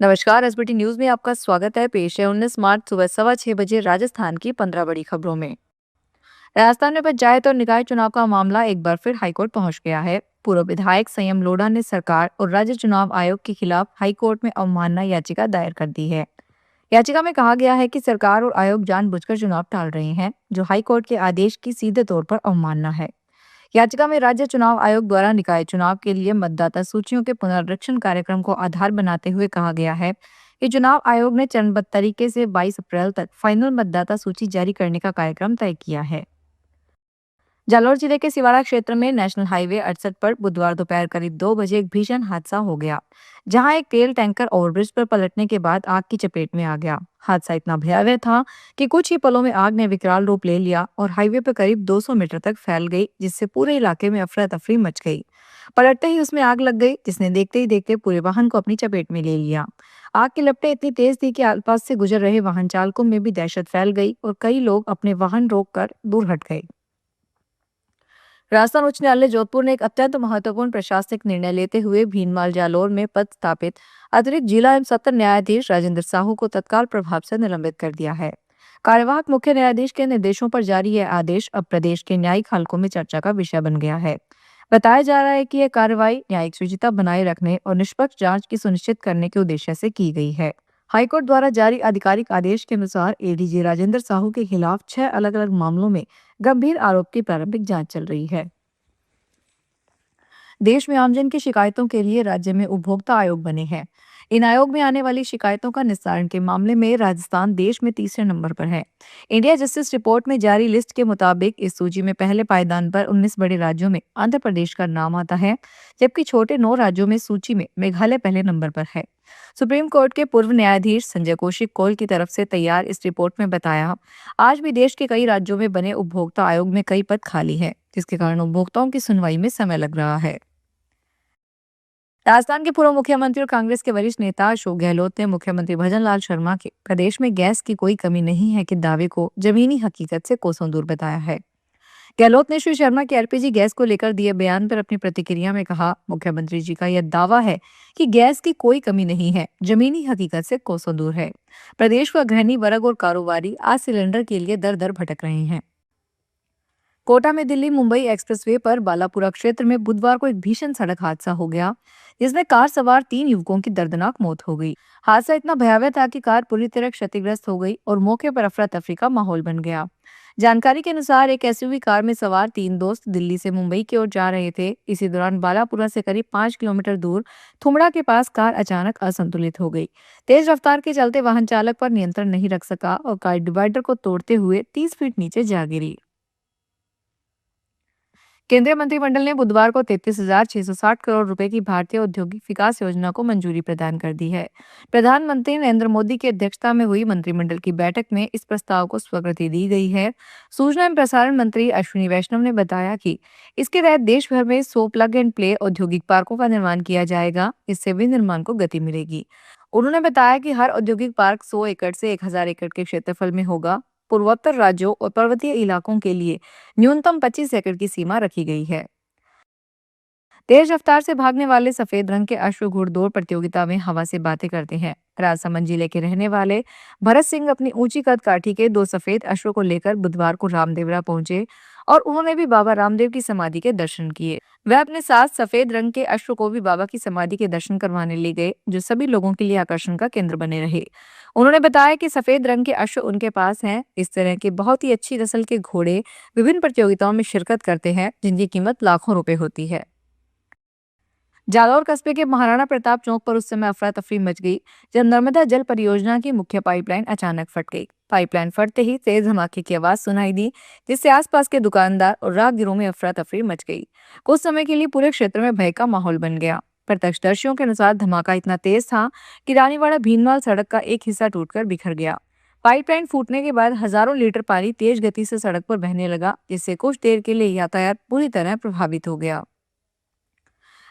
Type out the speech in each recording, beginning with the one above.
नमस्कार। SBT news में आपका स्वागत है। पेश है 19 मार्च सुबह 6:15 राजस्थान की 15 बड़ी खबरों में। राजस्थान में पंचायत और निकाय चुनाव का मामला एक बार फिर हाईकोर्ट पहुंच गया है। पूर्व विधायक संयम लोढ़ा ने सरकार और राज्य चुनाव आयोग के खिलाफ हाईकोर्ट में अवमानना याचिका दायर कर दी है। याचिका में कहा गया है कि सरकार और आयोग जानबूझकर चुनाव टाल रहे हैं, जो हाईकोर्ट के आदेश की सीधे तौर पर अवमानना है। याचिका में राज्य चुनाव आयोग द्वारा निकाय चुनाव के लिए मतदाता सूचियों के पुनरीक्षण कार्यक्रम को आधार बनाते हुए कहा गया है कि चुनाव आयोग ने चरणबद्ध तरीके से 22 अप्रैल तक फाइनल मतदाता सूची जारी करने का कार्यक्रम तय किया है। जालौर जिले के सिवाड़ा क्षेत्र में नेशनल हाईवे 68 पर बुधवार दोपहर करीब 2 बजे एक भीषण हादसा हो गया, जहां एक तेल टैंकर ओवरब्रिज पर पलटने के बाद आग की चपेट में आ गया। हादसा इतना भयावह था कि कुछ ही पलों में आग ने विकराल रूप ले लिया और हाईवे पर करीब 200 मीटर तक फैल गई, जिससे पूरे इलाके में अफरा तफरी मच गई। पलटते ही उसमें आग लग गई, जिसने देखते ही देखते पूरे वाहन को अपनी चपेट में ले लिया। आग की लपटें इतनी तेज थी कि आसपास से गुजर रहे वाहन चालकों में भी दहशत फैल गई और कई लोग अपने वाहन रोककर दूर हट गए। राजस्थान उच्च न्यायालय जोधपुर ने एक अत्यंत महत्वपूर्ण प्रशासनिक निर्णय लेते हुए भीनमाल जालौर में पदस्थापित अतिरिक्त जिला एवं सत्र न्यायाधीश राजेंद्र साहू को तत्काल प्रभाव से निलंबित कर दिया है। कार्यवाहक मुख्य न्यायाधीश के निर्देशों पर जारी यह आदेश अब प्रदेश के न्यायिक हलकों में चर्चा का विषय बन गया है। बताया जा रहा है कि यह कार्रवाई न्यायिक शुचिता बनाए रखने और निष्पक्ष जांच की सुनिश्चित करने के उद्देश्य से की गई है। हाईकोर्ट द्वारा जारी आधिकारिक आदेश के अनुसार एडीजी राजेंद्र साहू के खिलाफ 6 अलग अलग मामलों में गंभीर आरोप की प्रारंभिक जांच चल रही है। देश में आमजन की शिकायतों के लिए राज्य में उपभोक्ता आयोग बने हैं। इन आयोग में आने वाली शिकायतों का निस्तारण के मामले में राजस्थान देश में तीसरे नंबर पर है। इंडिया जस्टिस रिपोर्ट में जारी लिस्ट के मुताबिक इस सूची में पहले पायदान पर 19 बड़े राज्यों में आंध्र प्रदेश का नाम आता है, जबकि छोटे 9 राज्यों में सूची में मेघालय पहले नंबर पर है। सुप्रीम कोर्ट के पूर्व न्यायाधीश संजय कौशिक कौल की तरफ से तैयार इस रिपोर्ट में बताया, आज भी देश के कई राज्यों में बने उपभोक्ता आयोग में कई पद खाली है, जिसके कारण उपभोक्ताओं की सुनवाई में समय लग रहा है। राजस्थान के पूर्व मुख्यमंत्री और कांग्रेस के वरिष्ठ नेता अशोक गहलोत ने मुख्यमंत्री भजनलाल शर्मा के प्रदेश में गैस की कोई कमी नहीं है के दावे को जमीनी हकीकत से कोसों दूर बताया है। गहलोत ने श्री शर्मा के एलपीजी गैस को लेकर दिए बयान पर अपनी प्रतिक्रिया में कहा, मुख्यमंत्री जी का यह दावा है कि गैस की कोई कमी नहीं है, जमीनी हकीकत से कोसों दूर है। प्रदेश का गृहिणी वर्ग और कारोबारी आज सिलेंडर के लिए दर दर भटक रहे हैं। कोटा में दिल्ली मुंबई एक्सप्रेसवे पर बालापुरा क्षेत्र में बुधवार को एक भीषण सड़क हादसा हो गया, जिसमें कार सवार 3 युवकों की दर्दनाक मौत हो गई। हादसा इतना भयावह था कि कार पूरी तरह क्षतिग्रस्त हो गई और मौके पर अफरा तफरी का माहौल बन गया। जानकारी के अनुसार एक एसयूवी कार में सवार 3 दोस्त दिल्ली से मुंबई की ओर जा रहे थे। इसी दौरान बालापुरा से करीब 5 किलोमीटर दूर थुमड़ा के पास कार अचानक असंतुलित हो गई। तेज रफ्तार के चलते वाहन चालक पर नियंत्रण नहीं रख सका और कार डिवाइडर को तोड़ते हुए 30 फीट नीचे जा गिरी। केंद्रीय मंत्रिमंडल ने बुधवार को 33,660 करोड़ रुपए की भारतीय औद्योगिक विकास योजना को मंजूरी प्रदान कर दी है। प्रधानमंत्री नरेंद्र मोदी की अध्यक्षता में हुई मंत्रिमंडल की बैठक में इस प्रस्ताव को स्वीकृति दी गई है। सूचना एवं प्रसारण मंत्री अश्विनी वैष्णव ने बताया कि इसके तहत देश भर में 100 प्लग एंड प्ले औद्योगिक पार्कों का निर्माण किया जाएगा। इससे विनिर्माण को गति मिलेगी। उन्होंने बताया कि हर औद्योगिक पार्क 100 एकड़ से 1,000 एकड़ के क्षेत्रफल में होगा। पूर्वोत्तर राज्यों और पर्वतीय इलाकों के लिए न्यूनतम 25 एकड़ की सीमा रखी गई है। तेज रफ्तार से भागने वाले सफेद रंग के अश्व घुड़दौड़ प्रतियोगिता में हवा से बातें करते हैं। राजसमंद जिले के रहने वाले भरत सिंह अपनी ऊंची कद काठी के 2 सफेद अश्व को लेकर बुधवार को रामदेवरा पहुंचे और उन्होंने भी बाबा रामदेव की समाधि के दर्शन किए। वह अपने साथ सफेद रंग के अश्व को भी बाबा की समाधि के दर्शन करवाने ले गए, जो सभी लोगों के लिए आकर्षण का केंद्र बने रहे। उन्होंने बताया कि सफेद रंग के अश्व उनके पास हैं। इस तरह के बहुत ही अच्छी नस्ल के घोड़े विभिन्न प्रतियोगिताओं में शिरकत करते हैं, जिनकी कीमत लाखों रुपए होती है। जालौर कस्बे के महाराणा प्रताप चौक पर उस समय अफरा तफरी मच गई जब नर्मदा जल परियोजना की मुख्य पाइपलाइन अचानक फट गई। पाइपलाइन फटते ही तेज धमाके की आवाज सुनाई दी, जिससे आसपास के दुकानदार और राहगीरों में अफरा तफरी मच गई। कुछ समय के लिए पूरे क्षेत्र में भय का माहौल बन गया। प्रत्यक्षदर्शियों के अनुसार धमाका इतना तेज था कि रानीवाड़ा भीनमाल सड़क का एक हिस्सा टूटकर बिखर गया। पाइपलाइन फूटने के बाद हजारों लीटर पानी तेज गति से सड़क पर बहने लगा, जिससे कुछ देर के लिए यातायात पूरी तरह प्रभावित हो गया।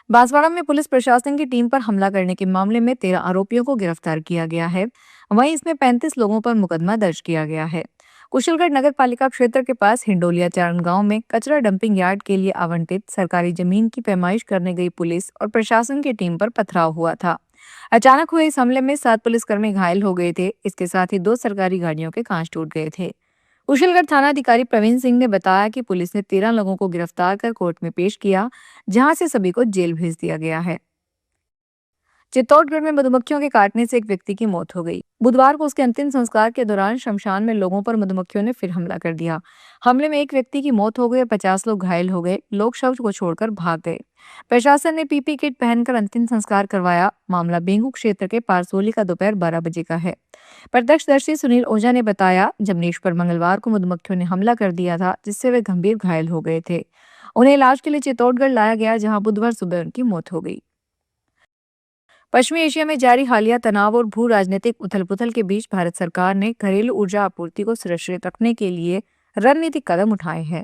बांसवाड़ा में पुलिस प्रशासन की टीम पर हमला करने के मामले में 13 आरोपियों को गिरफ्तार किया गया है। वहीं इसमें 35 लोगों पर मुकदमा दर्ज किया गया है। कुशलगढ़ नगर पालिका क्षेत्र के पास हिंडोलिया चारण गांव में कचरा डंपिंग यार्ड के लिए आवंटित सरकारी जमीन की पैमाइश करने गई पुलिस और प्रशासन की टीम पर पथराव हुआ था। अचानक हुए इस हमले में 7 पुलिसकर्मी घायल हो गए थे। इसके साथ ही 2 सरकारी गाड़ियों के कांच टूट गए थे। कुशलगढ़ थानाधिकारी प्रवीण सिंह ने बताया कि पुलिस ने 13 लोगों को गिरफ्तार कर कोर्ट में पेश किया, जहां से सभी को जेल भेज दिया गया है। चित्तौड़गढ़ में मधुमक्खियों के काटने से एक व्यक्ति की मौत हो गई। बुधवार को उसके अंतिम संस्कार के दौरान शमशान में लोगों पर मधुमक्खियों ने फिर हमला कर दिया। हमले में एक व्यक्ति की मौत हो गई और 50 लोग घायल हो गए। लोग शव को छोड़कर भाग गए। प्रशासन ने पीपी किट पहनकर अंतिम संस्कार करवाया। मामला बेंगू क्षेत्र के पारसोली का दोपहर 12 बजे का है। प्रत्यक्षदर्शी सुनील ओझा ने बताया, जमनेश पर मंगलवार को मधुमक्खियों ने हमला कर दिया था, जिससे वे गंभीर घायल हो गए थे। उन्हें इलाज के लिए चित्तौड़गढ़ लाया गया, जहां बुधवार सुबह उनकी मौत हो गई। पश्चिमी एशिया में जारी हालिया तनाव और भू राजनीतिक उथल-पुथल के बीच भारत सरकार ने घरेलू ऊर्जा आपूर्ति को सुरक्षित रखने के लिए रणनीतिक कदम उठाए हैं।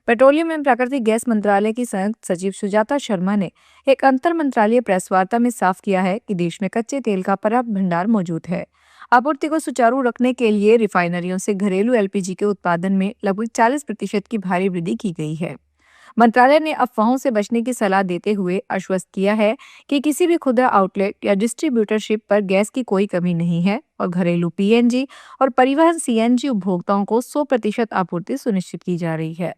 पेट्रोलियम एवं प्राकृतिक गैस मंत्रालय की संयुक्त सचिव सुजाता शर्मा ने एक अंतर मंत्रालय प्रेस वार्ता में साफ किया है कि देश में कच्चे तेल का पर्याप्त भंडार मौजूद है। आपूर्ति को सुचारू रखने के लिए रिफाइनरियों से घरेलू एलपीजी के उत्पादन में लगभग 40% की भारी वृद्धि की गई है। मंत्रालय ने अफवाहों से बचने की सलाह देते हुए आश्वस्त किया है कि किसी भी खुदरा आउटलेट या डिस्ट्रीब्यूटरशिप पर गैस की कोई कमी नहीं है और घरेलू पीएनजी और परिवहन सीएनजी उपभोक्ताओं को 100% आपूर्ति सुनिश्चित की जा रही है।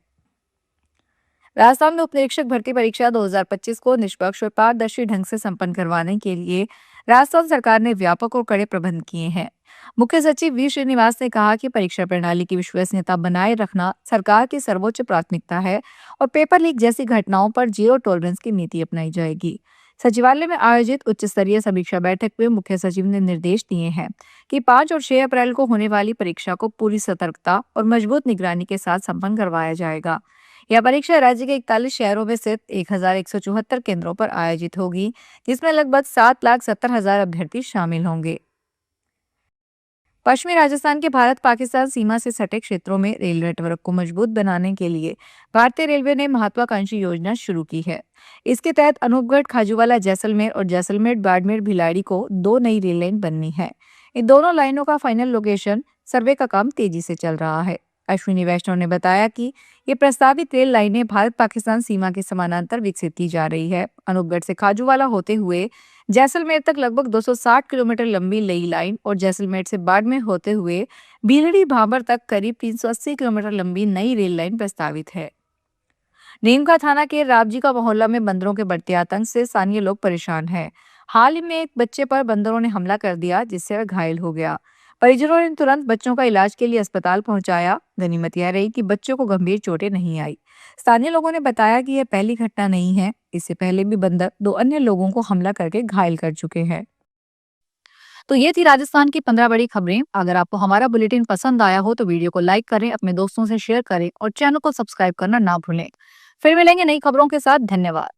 राजस्थान में उप निरीक्षक भर्ती परीक्षा 2025 को निष्पक्ष और पारदर्शी ढंग से संपन्न करवाने के लिए राजस्थान सरकार ने व्यापक और कड़े प्रबंध किए हैं। मुख्य सचिव वी श्रीनिवास ने कहा कि परीक्षा प्रणाली की विश्वसनीयता बनाए रखना सरकार की सर्वोच्च प्राथमिकता है और पेपर लीक जैसी घटनाओं पर जीरो टॉलरेंस की नीति अपनाई जाएगी। सचिवालय में आयोजित उच्च स्तरीय समीक्षा बैठक में मुख्य सचिव ने निर्देश दिए हैं कि 5 और 6 अप्रैल को होने वाली परीक्षा को पूरी सतर्कता और मजबूत निगरानी के साथ संपन्न करवाया जाएगा। यह परीक्षा राज्य के 41 शहरों में स्थित 1174 केंद्रों पर आयोजित होगी, जिसमें लगभग 7,70,000 अभ्यर्थी शामिल होंगे। पश्चिमी राजस्थान के भारत पाकिस्तान सीमा से सटे क्षेत्रों में रेल नेटवर्क को मजबूत बनाने के लिए भारतीय रेलवे ने महत्वाकांक्षी योजना शुरू की है। इसके तहत अनूपगढ़ खाजूवाला जैसलमेर और जैसलमेर बाड़मेर भिलाड़ी को 2 नई रेल लाइन बननी है। इन दोनों लाइनों का फाइनल लोकेशन सर्वे का काम तेजी से चल रहा है। अश्विनी वैष्णव ने बताया कि ये प्रस्तावित रेल लाइनें भारत पाकिस्तान सीमा के समानांतर विकसित की जा रही है। अनूपगढ़ से खाजूवाला होते हुए जैसलमेर तक लगभग 260 किलोमीटर लंबी नई लाइन और जैसलमेर से बाड़मेर होते हुए भीलड़ी भाबर तक करीब 380 किलोमीटर लंबी नई रेल लाइन प्रस्तावित है। नीमका थाना के रावजी का मोहल्ला में बंदरों के बढ़ते आतंक से स्थानीय लोग परेशान हैं। हाल ही में एक बच्चे पर बंदरों ने हमला कर दिया, जिससे वह घायल हो गया। परिजनों ने तुरंत बच्चों का इलाज के लिए अस्पताल पहुंचाया। गनीमत यह रही कि बच्चों को गंभीर चोटें नहीं आई। स्थानीय लोगों ने बताया कि यह पहली घटना नहीं है। इससे पहले भी बंदर 2 अन्य लोगों को हमला करके घायल कर चुके हैं। तो ये थी राजस्थान की 15 बड़ी खबरें। अगर आपको हमारा बुलेटिन पसंद आया हो तो वीडियो को लाइक करें, अपने दोस्तों से शेयर करें और चैनल को सब्सक्राइब करना ना भूलें। फिर मिलेंगे नई खबरों के साथ। धन्यवाद।